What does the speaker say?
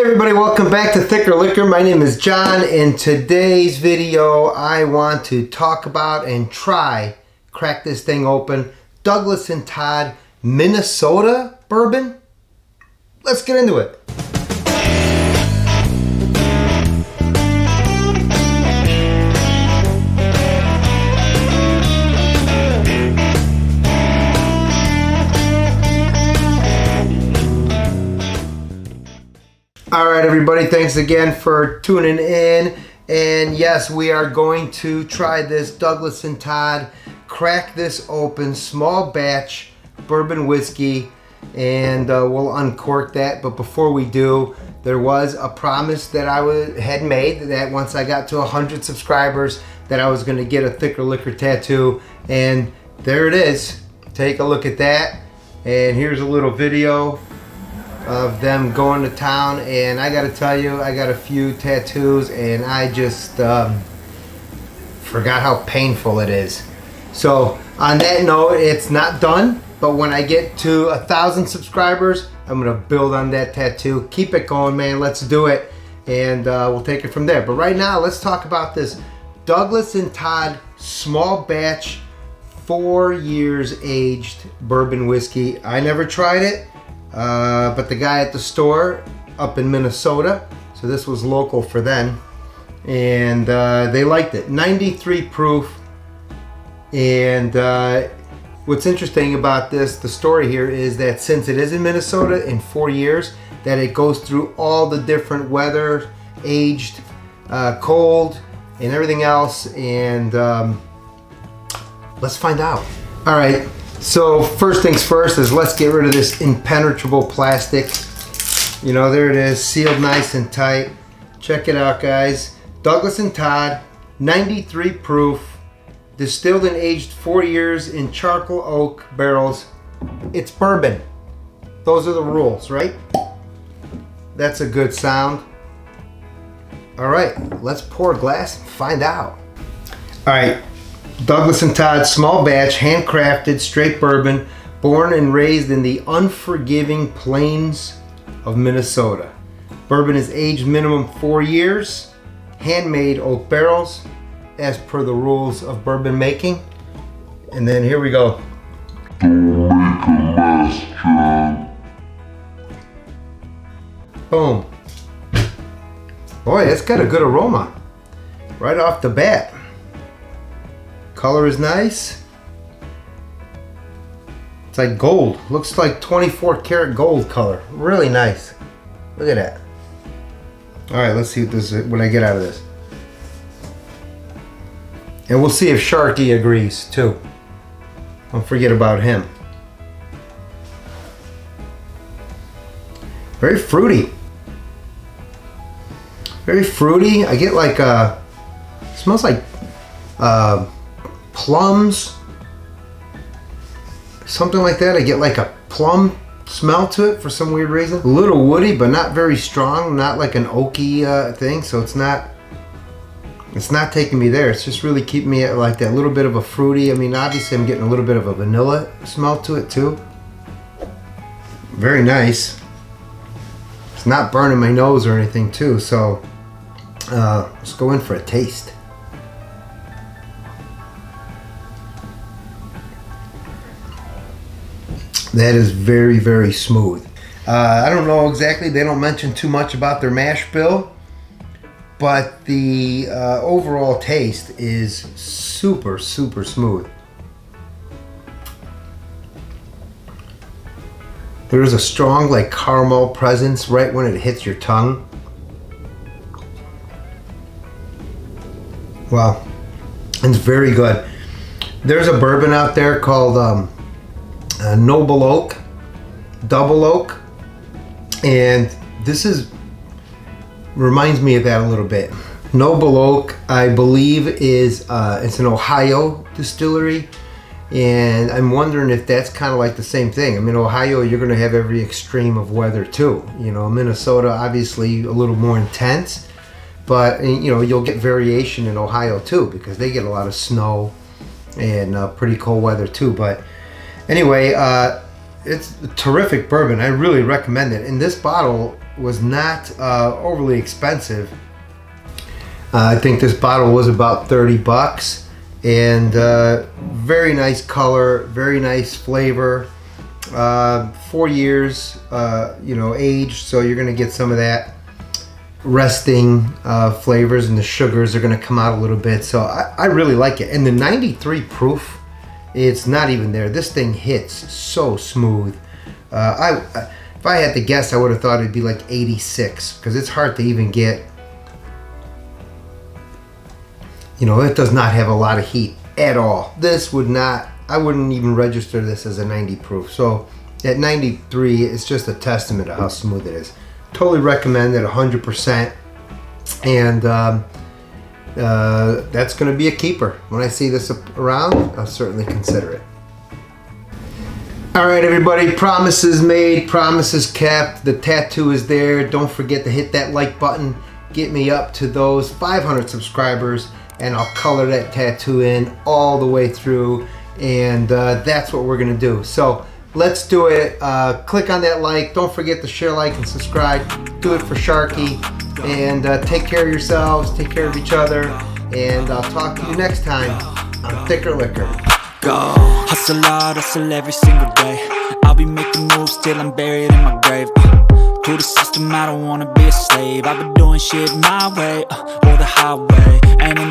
everybody, welcome back to Thicker Liquor. My name is John. In today's video, I want to talk about and crack this thing open. Douglas & Todd Minnesota bourbon. Let's get into it. All right, everybody, thanks again for tuning in. And yes, we are going to try this Douglas & Todd, crack this open, small batch bourbon whiskey, and we'll uncork that. But before we do, there was a promise that I had made that once I got to 100 subscribers that I was going to get a Thicker Liquor tattoo, and there it is. Take a look at that. And here's a little video of them going to town, and I gotta tell you, I got a few tattoos and I just forgot how painful it is. So on that note, it's not done, but when I get to 1,000 subscribers, I'm gonna build on that tattoo. Keep it going, man. Let's do it, and we'll take it from there. But right now, let's talk about this Douglas & Todd small batch 4 years aged bourbon whiskey. I never tried it. But the guy at the store up in Minnesota, so this was local for them, and they liked it. 93 proof. And what's interesting about this, the story here, is that since it is in Minnesota in 4 years, that it goes through all the different weather, aged, cold, and everything else. And let's find out. All right. So first things first is let's get rid of this impenetrable plastic. You know, there it is, sealed nice and tight. Check it out, guys. Douglas & Todd, 93 proof, distilled and aged 4 years in charcoal oak barrels. It's bourbon. Those are the rules, right? That's a good sound. All right, let's pour a glass and find out. All right. Douglas & Todd small batch, handcrafted, straight bourbon, born and raised in the unforgiving plains of Minnesota. Bourbon is aged minimum 4 years, handmade oak barrels, as per the rules of bourbon making. And then here we go. Don't make a mess, John. Boom. Boy, it's got a good aroma right off the bat. Color is nice. It's like gold. Looks like 24 karat gold color. Really nice. Look at that. All right, let's see what this is when I get out of this. And we'll see if Sharky agrees too. Don't forget about him. Very fruity. Very fruity. I get like smells like plums, something like that. I get like a plum smell to it for some weird reason. A little woody, but not very strong, not like an oaky thing. So it's not taking me there. It's just really keeping me at like that little bit of a fruity. I mean, obviously I'm getting a little bit of a vanilla smell to it too. Very nice. It's not burning my nose or anything too. So let's go in for a taste. That is very, very smooth. I don't know exactly, they don't mention too much about their mash bill, but the overall taste is super, super smooth. There is a strong like caramel presence right when it hits your tongue. Wow, it's very good. There's a bourbon out there called Noble Oak, Double Oak, and this reminds me of that a little bit. Noble Oak, I believe, is it's an Ohio distillery, and I'm wondering if that's kind of like the same thing. I mean, Ohio, you're going to have every extreme of weather too. You know, Minnesota, obviously a little more intense, but you know, you'll get variation in Ohio too because they get a lot of snow and pretty cold weather too. But anyway, it's a terrific bourbon. I really recommend it. And this bottle was not overly expensive. I think this bottle was about 30 bucks, and very nice color, very nice flavor. 4 years, you know, aged, so you're gonna get some of that resting flavors, and the sugars are gonna come out a little bit. So I really like it. And the 93 proof, it's not even there. This thing hits so smooth. If I had to guess, I would have thought it'd be like 86, because it's hard to even get. You know, it does not have a lot of heat at all. This would not, I wouldn't even register this as a 90 proof. So at 93, it's just a testament to how smooth it is. Totally recommend it 100%. And that's going to be a keeper. When I see this around, I'll certainly consider it. All right, everybody, promises made, promises kept. The tattoo is there. Don't forget to hit that like button. Get me up to those 500 subscribers, and I'll color that tattoo in all the way through, and that's what we're gonna do. So let's do it. Click on that like. Don't forget to share, like, and subscribe. Do it for Sharky, and take care of yourselves, take care of each other, and I'll talk to you next time on Thicker Liquor. Go. Hustle hard, hustle every single day. I'll be making moves till I'm buried in my grave. To the system, I don't wanna be a slave. I've been doing shit my way, or the highway. And in